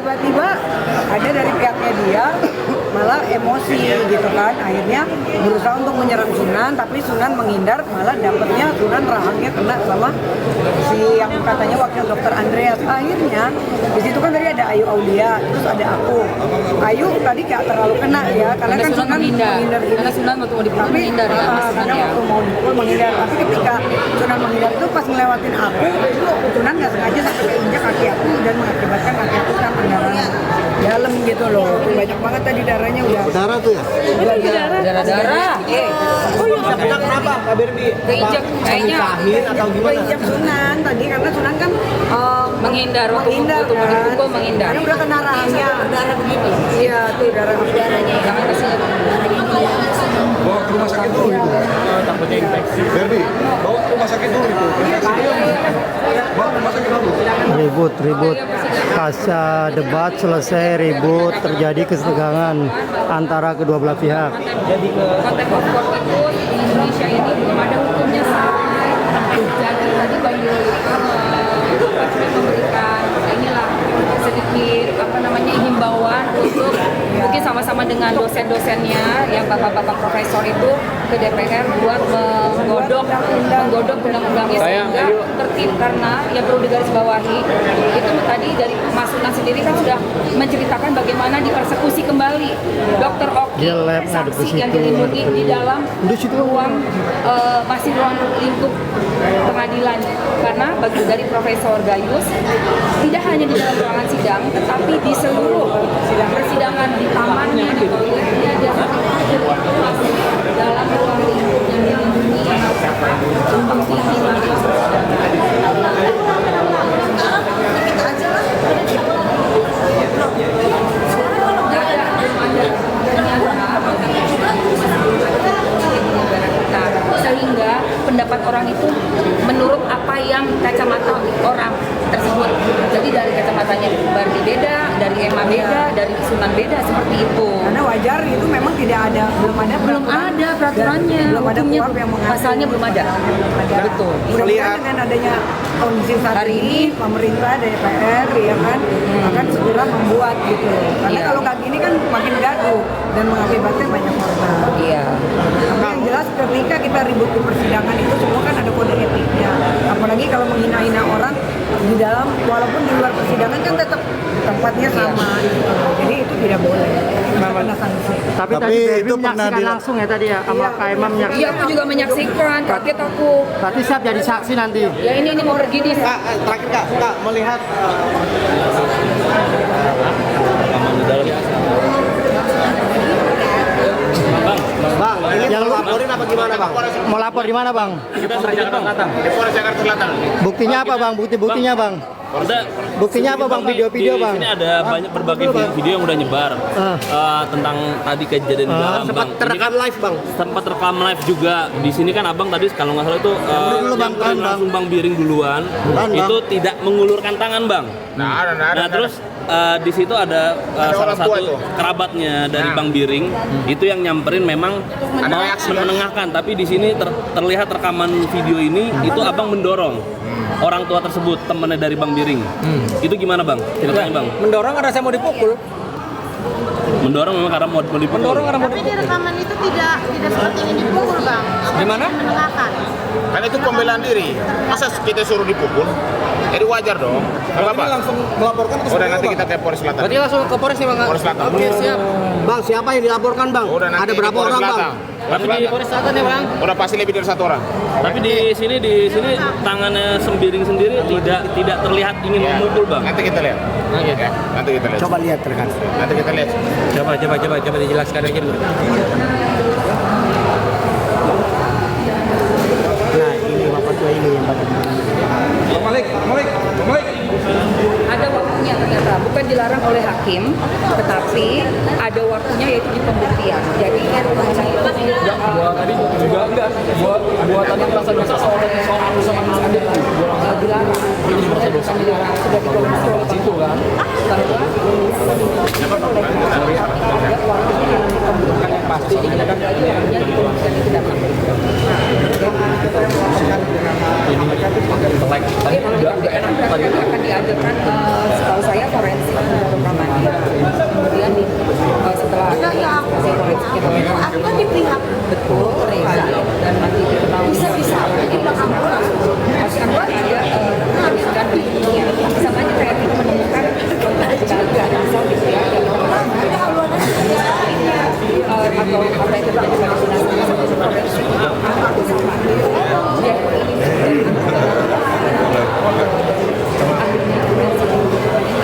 tiba-tiba ada dari pihaknya dia malah emosi gitu kan, akhirnya berusaha untuk menyerang Sunan, tapi Sunan menghindar, malah dapatnya Sunan rahangnya kena sama si yang katanya wakil dokter Andreas. Akhirnya di situ kan tadi ada Ayu Aulia, terus ada aku. Ayu tadi gak terlalu kena ya, karena kan Sunan menghindar ini. Karena Sunan waktu mau dipukul menghindar ya, karena waktu mau dipukul menghindar. Tapi ketika Sunan menghindar itu pas ngelewatin aku, itu Sunan nggak sengaja sampai keinjak kaki aku dan mengakibatkan kaki aku kan pendarahan dalam gitu loh. Banyak banget tadi darahnya udah. Darah tuh ya? Darah. Oh iya. Kenapa Kak Berbi? Keinjak kayaknya. Atau gimana? Keinjak Sunan tadi karena Sunan kan Menghindar waktu menghindar mau kan. dipukul menghindar. Karena udah kena rahangnya. Darah begini. Iya tuh darahnya. Jangan kasih Bawa ke rumah sakit dulu itu. Takutnya infeksi. Berbi, bawa ke rumah sakit dulu itu. Bawa ke rumah sakit dulu. Ribut. Pasca debat selesai, ribut, terjadi ketegangan antara kedua belah pihak. Contempt of court itu di Indonesia ini belum ada hukumnya sampai. Jadi tadi Bang Yul memberikan inilah sedikit himbauan untuk mungkin sama-sama dengan dosen-dosennya yang bapak-bapak profesor itu ke DPR buat menggodok undang-undangnya sehingga tertib, karena yang perlu digarisbawahi itu tadi dari Mas Sunan sendiri kan sudah menceritakan bagaimana dipersekusi kembali Dr. Oki, saksi yang dilindungi di dalam ruang masih ruang lingkup pengadilan, karena bagi dari Profesor Gayus tidak hanya di dalam ruangan sidang tetapi di seluruh persidangan, di tamannya, di toiletnya, dan dalam ruang lingkup yang dilindungi tumpang tinggi sehingga pendapat orang itu menurut apa yang kacamata orang tersebut. Jadi dari kacamatanya Bardi beda, dari Emma beda, dari Sunan beda, seperti itu. Karena wajar itu memang tidak ada, belum ada peraturannya, belum ada hukumnya, kuap yang mengatur. pasalnya belum ada. Betul. Mudah-mudahan dengan adanya kondisi saat Hari ini pemerintah DPR ya kan akan segera membuat gitu. Karena kalau kayak gini kan makin gaduh dan mengakibatkan banyak korban. Iya. Tapi yang jelas ketika kita ribut di persidangan itu semua kan ada kode etiknya. Apalagi kalau menghina-hina orang di dalam, walaupun di luar persidangan kan tetap tempatnya sama gitu. Jadi itu tidak boleh. Kena sanksi. Tapi tadi itu menyaksikan langsung ya tadi ya, sama Kak Imam menyaksikan. Iya, aku juga menyaksikan, kaget aku. Berarti siap jadi saksi nanti. Ya ini mau pergi nih. Kak, terakhir Kak melihat Bang, ini yang laporin apa gimana Bang? Mau lapor di mana Bang? Kita Jakarta Selatan. Di Polres Jakarta Selatan. Buktinya apa Bang? Buktinya Bang? Buktinya apa Bang? Video-video Bang? Di sini ada banyak berbagai video yang udah nyebar tentang tadi kejadian di dalam. Sempat terekam live Bang? Sempat terekam live juga. Di sini kan Abang tadi kalau nggak salah itu nyamperin langsung Bang Biring duluan. Itu tidak mengulurkan tangan Bang. Nah terus di situ ada salah satu kerabatnya dari Bang Biring itu yang nyamperin, memang mau menengahkan, tapi di sini terlihat rekaman video ini itu Abang mendorong orang tua tersebut, temannya dari Bang Biring. Itu gimana Bang? Ceritanya Bang. Mendorong karena saya mau dipukul. Mendorong memang karena mau dipukul. Tapi di rekaman itu tidak seperti ini dipukul Bang. Gimana? Menengahkan. Kan itu pembelaan diri. Masa kita suruh dipukul? Jadi wajar dong. Kalau apa? Langsung melaporkan ke Udah nanti kita ke Polres Selatan. Berarti langsung ke Polres ya Bang? Polres Selatan. Oke siap. Bang, siapa yang dilaporkan Bang? Udah nanti Ada berapa di Polres orang Selatan. Bang? Tapi di Polres Selatan ya Bang? Udah pasti lebih dari satu orang. Tapi di sini tangannya Sembiring sendiri tidak terlihat ingin memukul Bang. Nanti kita lihat. Ya, nanti kita lihat. Coba lihat rekan. Nanti kita lihat. Coba dijelaskan aja dulu. Nah, ini Bapak tua ini yang Bapak. Ada waktunya ternyata, bukan dilarang oleh hakim, tetapi ada waktunya yaitu di pembuktian. Jadi kan Buat tadi juga enggak. Buat tadi merasa dosa soal urusan adik. dilarang. Merasa dosa Sudah dikomisi oleh situ kan. ada waktunya yang di pembuktian yang pasti. Jadi ada waktunya di pembuktian yang tidak Tadi udah enak tadi. akan diajukan setahu saya forensik untuk rekaman. itu aku kan di pihak betul Reza bisa di belakang aku langsung Apa dia menghabiskan hidupnya sama aja kayak kita menemukan juga asal gitu ya atau apa itu terjadi pada sunan aku sama dia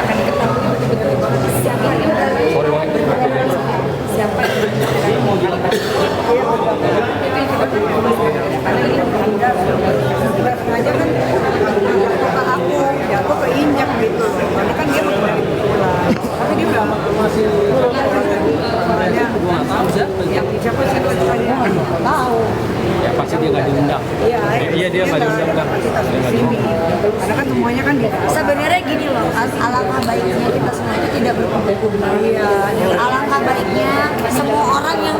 akan ketahui betul-betul siapa yang siapa yang mau nggak sengaja kan kata aku jatuh keinjak gitu karena kan dia mau balik pulang tapi dia udah masih makanya yang siapa sih saya tahu Ya pasti dia nggak diundang. iya dia nggak diundang. Karena kan semuanya kan di sebenarnya gini loh, alangkah baiknya kita semua itu tidak berkumpul. iya Alangkah baiknya semua orang yang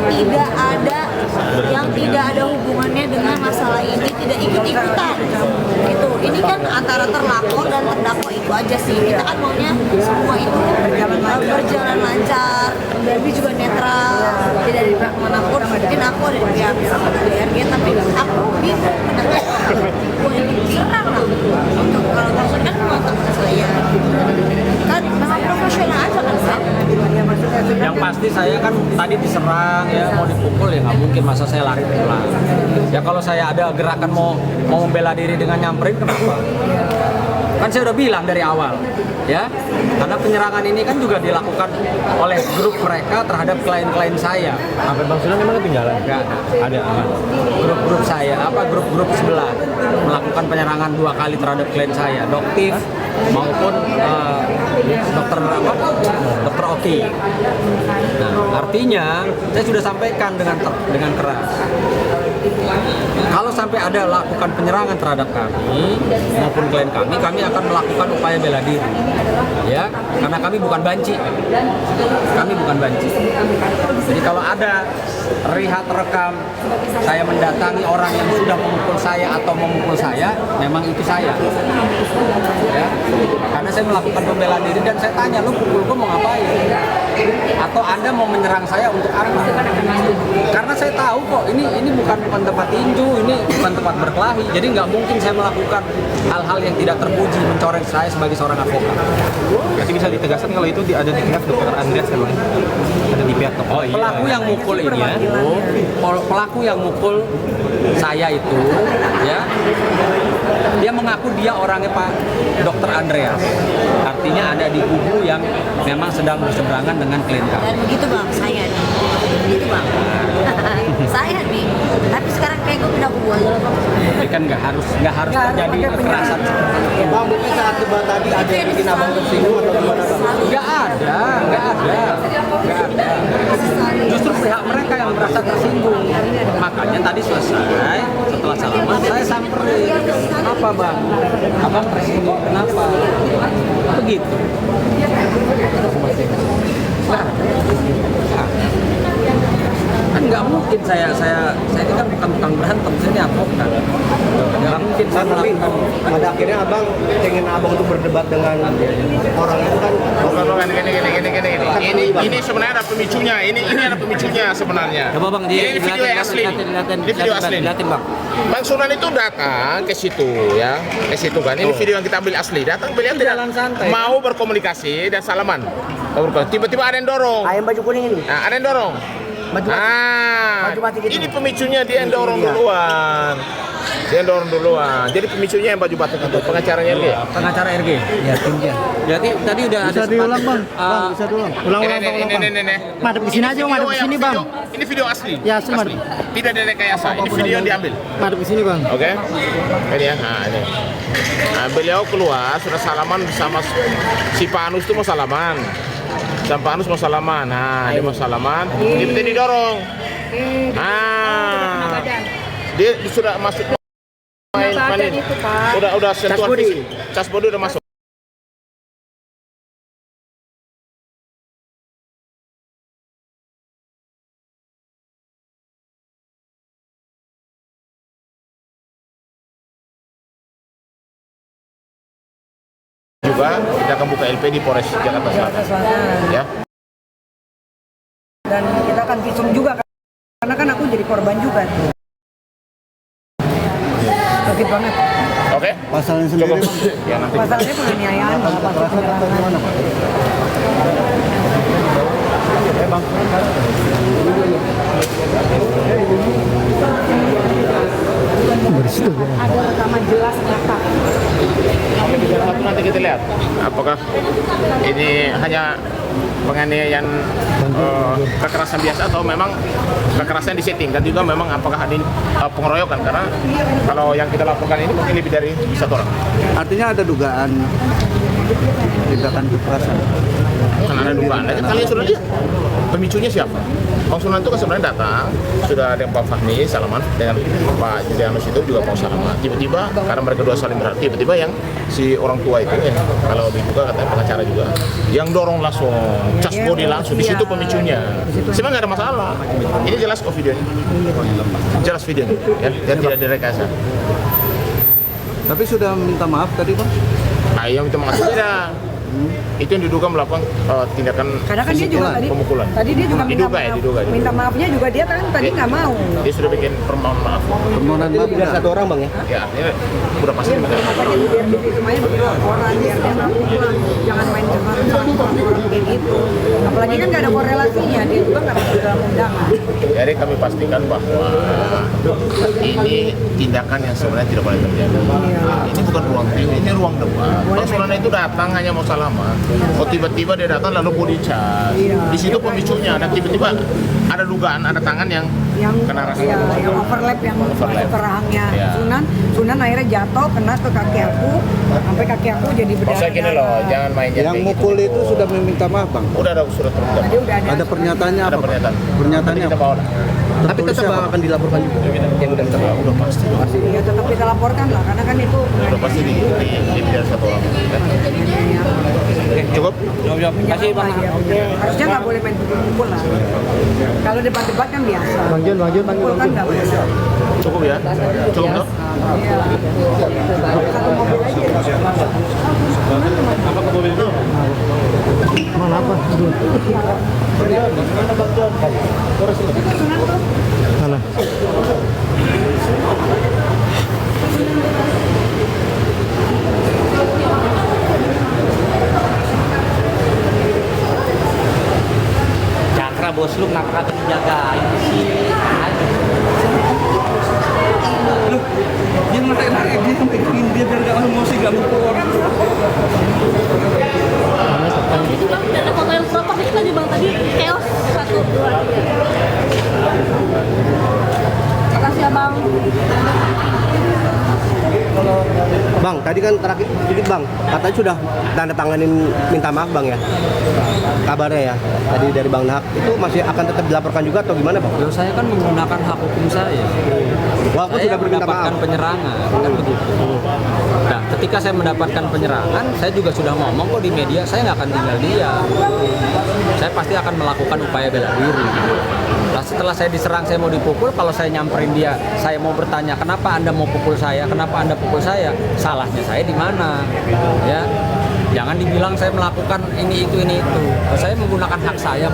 tidak ada hubungannya dengan masalah ini tidak ikut-ikutan. Itu ini kan antara terlapor dan terdakwa itu aja sih. Kita kan maunya semua itu berjalan lancar, Debbie juga netral, tidak dari pihak manapun. Mungkin aku ada di pihak BRG, tapi aku bingung kenapa aku yang diserang lah. Untuk kalau maksudnya kan teman saya, kan memang profesional aja kan saya. Yang pasti saya kan tadi diserang ya, mau dipukul ya nggak mungkin masa saya lari pulang. Ya kalau saya ada gerakan mau membela diri dengan nyamperin kenapa? Kan saya udah bilang dari awal ya, karena penyerangan ini kan juga dilakukan oleh grup mereka terhadap klien-klien saya. Sampai Bang Sunan memang ketinggalan? Nggak ada aman. Grup-grup saya, grup-grup sebelah melakukan penyerangan 2 kali terhadap klien saya, Doktif maupun dokter Oki. Nah, artinya saya sudah sampaikan dengan keras. Kalau sampai ada lakukan penyerangan terhadap kami maupun klien kami akan melakukan upaya bela diri. Ya, karena kami bukan banci. Jadi kalau ada terlihat rekam saya mendatangi orang yang sudah memukul saya atau memukul saya, memang itu saya. Ya, karena saya melakukan pembelaan diri dan saya tanya, lu pukul gue mau ngapain? Atau Anda mau menyerang saya untuk apa? Karena saya tahu kok ini bukan tempat tinju, ini bukan tempat berkelahi. Jadi nggak mungkin saya melakukan hal-hal yang tidak terpuji, mencoreng saya sebagai seorang advokat. Berarti bisa ditegaskan kalau itu ada di pihak Dr. Andreas ya Bang? Ada di pihak Dr. Pelaku yang mukul ini ya, pelaku yang mukul saya itu ya, dia mengaku dia orangnya Pak Dr. Andreas. Artinya ada di kubu yang memang sedang berseberangan dengan klien kami. Dan begitu bang, saya nih, begitu bang, saya nih. Tapi sekarang kayak gue pindah kubu aja. Jadi kan nggak harus terjadi kekerasan. Bang, mungkin saat debat tadi ada yang bikin abang tersinggung atau gimana? Nggak ada. Justru pihak mereka yang merasa tersinggung. Makanya tadi selesai, setelah salaman saya samperin. Apa bang? Abang tersinggung kenapa? Begitu. Nah, kan nggak mungkin saya ini kan bukan berantem, saya ini advokat. Nggak mungkin saya melakukan. Pada akhirnya abang pengen abang untuk berdebat dengan orang itu kan. Bukan gini. Ini sebenarnya ada pemicunya. Ini ada pemicunya sebenarnya. Coba bang, Ini video yang asli. Ini video asli. Lihatin bang. Bang Sunan itu datang ke situ ya, ke situ kan. Ini video yang kita ambil asli. Datang beliau tidak mau berkomunikasi dan salaman. Tiba-tiba ada yang dorong. ayam baju kuning ini Nah, ada yang dorong. baju batik itu. Ini pemicunya dia yang dorong duluan. Jadi pemicunya yang baju batik itu pengacaranya dia. Pengacara RG. Ya, timnya. Jadi tadi udah Bisa ada diulang bang, bisa diulang. Ulang bang. Ini. Madep di sini aja, madep di sini bang. Ini video asli. Ya, asli, Madep. Tidak ada rekayasa. Ini video yang diambil. Madep di sini bang. Oke. Ini ya. Nah, ini. Nah, beliau keluar sudah salaman bersama si Pak Anus itu mau salaman. Pak Anus mau salaman. Nah, dia mau salaman. Dia didorong. Nah. Dia sudah masuk main. Udah sentuhan fisik. Cas body udah masuk. Juga kita akan buka LP di Polres Jakarta Selatan. Ya. dan kita akan visum juga kan Karena kan aku jadi korban juga tuh. Sakit banget. Oke. Pasalnya sendiri, Coba. Bang. Ya nanti. Pasalnya penganiayaan, pasal penyerangan. Ada rekaman jelas nyata. Satu nanti kita lihat apakah ini hanya penganiayaan kekerasan biasa atau memang kekerasan disetting, dan juga memang apakah ini pengeroyokan, karena kalau yang kita laporkan ini mungkin lebih dari 1 orang. Artinya ada dugaan tindakan kekerasan. Kan ada dugaan. Nah, kalian sudah lihat pemicunya siapa? Bang Sunan itu kan sebenarnya datang, sudah ada Pak Fahmi salaman dengan Pak Julianus itu juga mau salaman. Tiba-tiba karena mereka dua saling berarti, tiba-tiba yang si orang tua itu kalau dibuka katanya pengacara juga yang dorong langsung cas body langsung di situ pemicunya. Sebenarnya nggak ada masalah. Ini jelas kok videonya. Jelas videonya ya, dan tidak direkayasa. Tapi sudah minta maaf tadi, Bang? Nah, yang minta maaf tidak. Itu yang diduga melakukan tindakan Karena kan dia juga pemukulan. tadi dia juga minta Diduga ya, maaf. diduga. Minta maafnya juga dia kan tadi nggak mau. Dia sudah bikin permohonan maaf. Permohonan maaf Biar 1 orang Bang ya. Ya, artinya udah pasti minta maaf. Makanya biar di semuanya bikin laporan, biar dia ngaku pulang. Jangan main curhat kayak gitu. Apalagi kan nggak ada korelasinya, dia juga nggak masuk dalam undangan. Jadi kami pastikan bahwa ini tindakan yang sebenarnya tidak boleh terjadi. Ini bukan ruang TV, ini ruang debat. Bang Sunan itu datang hanya mau salaman. Oh, tiba-tiba dia datang lalu mau dicas. Di situ pemicunya, dan tiba-tiba ada dugaan ada tangan yang kena rasa. Ya, yang overlap yang masuk ke rahangnya Ya. Sunan akhirnya jatuh kena ke kaki aku sampai kaki aku jadi berdarah. Maksudnya gini loh, jangan mainnya Yang kayak mukul gitu. itu sudah meminta maaf, Bang. Udah ada surat terbuka. Tadi udah Ada pernyataannya Ada apa, Bang? pernyataan. Pernyataannya Nanti kita apa? bawa lah. Tapi tetap akan dilaporkan juga. Yang udah minta maaf. Udah pasti. ya tetap kita laporkan lah karena kan itu Udah pasti di biar 1 orang. Cukup? kasih Bang. Harusnya nggak boleh main pukul lah. Kalau debat-debat kan biasa. Bang Jun, Pukul kan nggak boleh. Cukup ya? Cukup toh? Iya. Satu mobil aja. Apa ke mobil itu? Mana apa? Mana? Cakra bos lu kenapa kagak dijagain sih? Lu, dia narik dia sampai bikin dia biar gak emosi gak mukul. Itu Bang, ada foto yang proper itu tadi Bang tadi chaos 1, 2, 3. Makasih ya Bang. Bang, tadi kan terakhir sedikit Bang, katanya sudah tanda tanganin minta maaf Bang ya? Kabarnya ya, tadi dari Bang Nahak, itu masih akan tetap dilaporkan juga atau gimana Bang? Loh, saya kan menggunakan hak hukum saya. Walaupun Saya sudah berminta maaf. mendapatkan penyerangan, kan begitu. Nah, ketika saya mendapatkan penyerangan, saya juga sudah ngomong kok di media, saya nggak akan tinggal diam. Saya pasti akan melakukan upaya bela diri. Nah, setelah saya diserang, saya mau dipukul, kalau saya nyamperin dia, saya mau bertanya, kenapa Anda mau pukul saya? Kenapa Anda pukul saya? Salahnya saya di mana? Ya, jangan dibilang saya melakukan ini itu. Saya menggunakan hak saya.